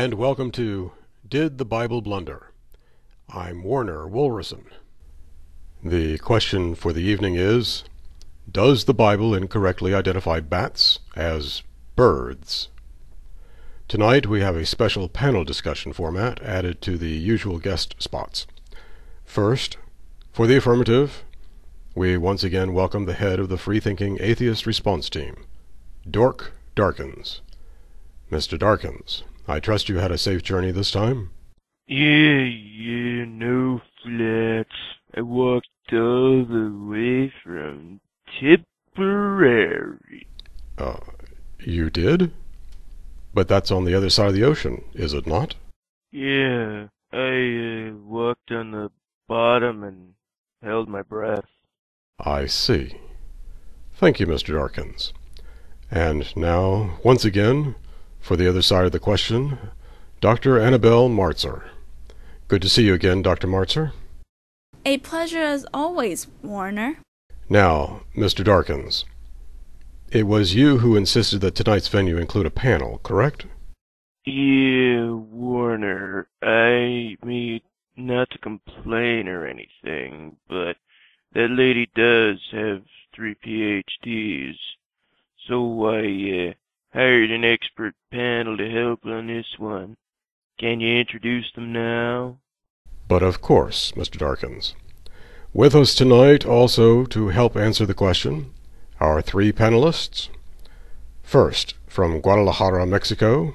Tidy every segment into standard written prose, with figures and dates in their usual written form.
And welcome to Did the Bible Blunder? I'm Warner Walrusson. The question for the evening is, does the Bible incorrectly identify bats as birds? Tonight we have a special panel discussion format added to the usual guest spots. First, for the affirmative, we once again welcome the head of the Freethinking Atheist response team, Dork Darkins. Mr. Darkins, I trust you had a safe journey this time? Yeah, no flats. I walked all the way from Tipperary. You did? But that's on the other side of the ocean, is it not? Yeah, I walked on the bottom and held my breath. I see. Thank you, Mr. Darkins. And now, once again, for the other side of the question, Dr. Annabelle Martser. Good to see you again, Dr. Martser. A pleasure as always, Warner. Now, Mr. Darkins, it was you who insisted that tonight's venue include a panel, correct? Yeah, Warner, I mean, not to complain or anything, but that lady does have 3 PhDs, so I hired an expert panel to help on this one. Can you introduce them now? But of course, Mr. Darkins. With us tonight also to help answer the question are 3 panelists. First, from Guadalajara, Mexico,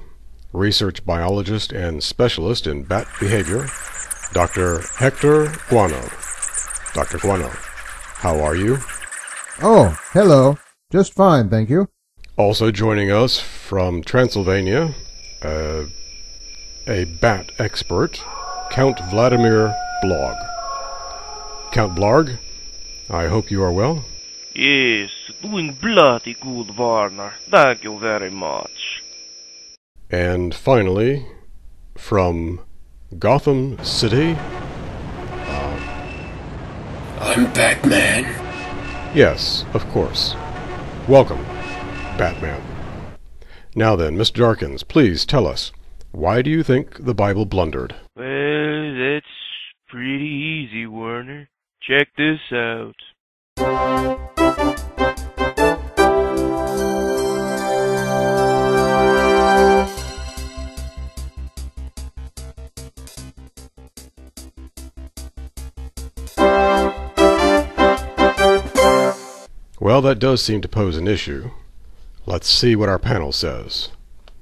research biologist and specialist in bat behavior, Dr. Hector Guano. Dr. Guano, how are you? Oh, hello. Just fine, thank you. Also joining us from Transylvania, a bat expert, Count Vladimir Blarg. Count Blarg, I hope you are well. Yes, doing bloody good, Warner. Thank you very much. And finally, from Gotham City, I'm Batman. Yes, of course. Welcome, Batman. Now then, Mr. Darkins, please tell us, why do you think the Bible blundered? Well, that's pretty easy, Warner. Check this out. Well, that does seem to pose an issue. Let's see what our panel says.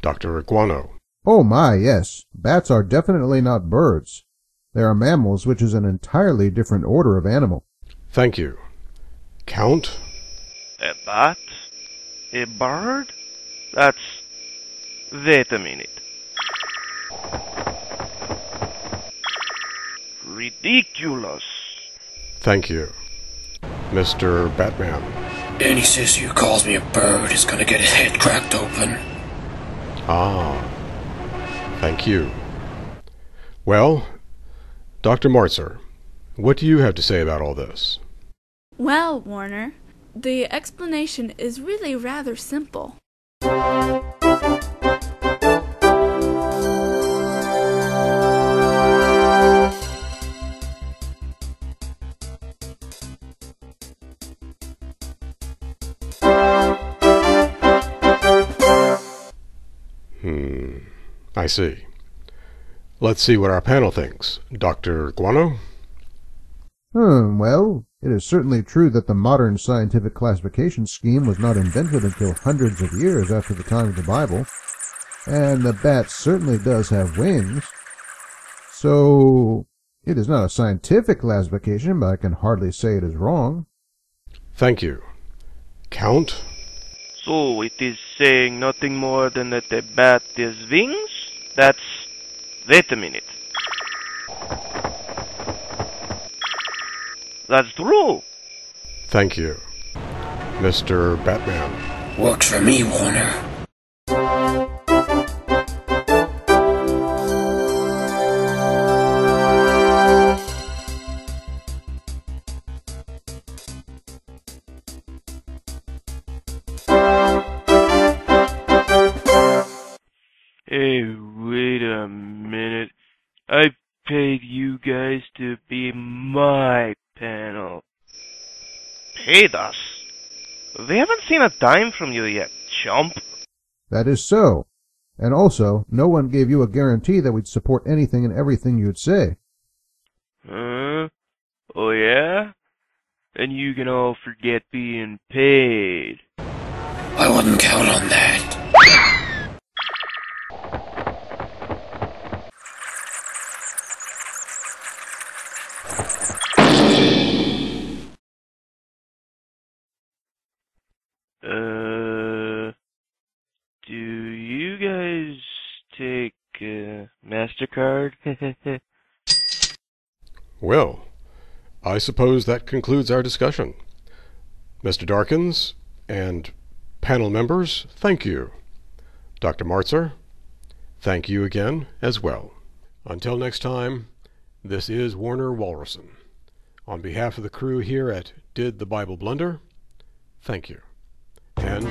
Dr. Guano. Oh my, yes. Bats are definitely not birds. They are mammals, which is an entirely different order of animal. Thank you. Count? A bat? A bird? That's... Wait a minute. Ridiculous. Thank you. Mr. Batman. Any sister who calls me a bird is gonna get his head cracked open. Ah. Thank you. Well, Dr. Martser, what do you have to say about all this? Well, Warner, the explanation is really rather simple. I see. Let's see what our panel thinks. Dr. Guano? Well, it is certainly true that the modern scientific classification scheme was not invented until hundreds of years after the time of the Bible, and the bat certainly does have wings. So, it is not a scientific classification, but I can hardly say it is wrong. Thank you. Count? So it is saying nothing more than that a bat has wings? That's... Wait a minute. That's true. Thank you. Mr. Batman. Works for me, Warner. Hey, wait a paid you guys to be my panel. Paid us? We haven't seen a dime from you yet, chump. That is so. And also, no one gave you a guarantee that we'd support anything and everything you'd say. Huh? Oh yeah? Then you can all forget being paid. I wouldn't count on that. Do you guys take, MasterCard? Well, I suppose that concludes our discussion. Mr. Darkins and panel members, thank you. Dr. Martser, thank you again as well. Until next time, this is Warner Walrusson. On behalf of the crew here at Did the Bible Blunder, thank you. And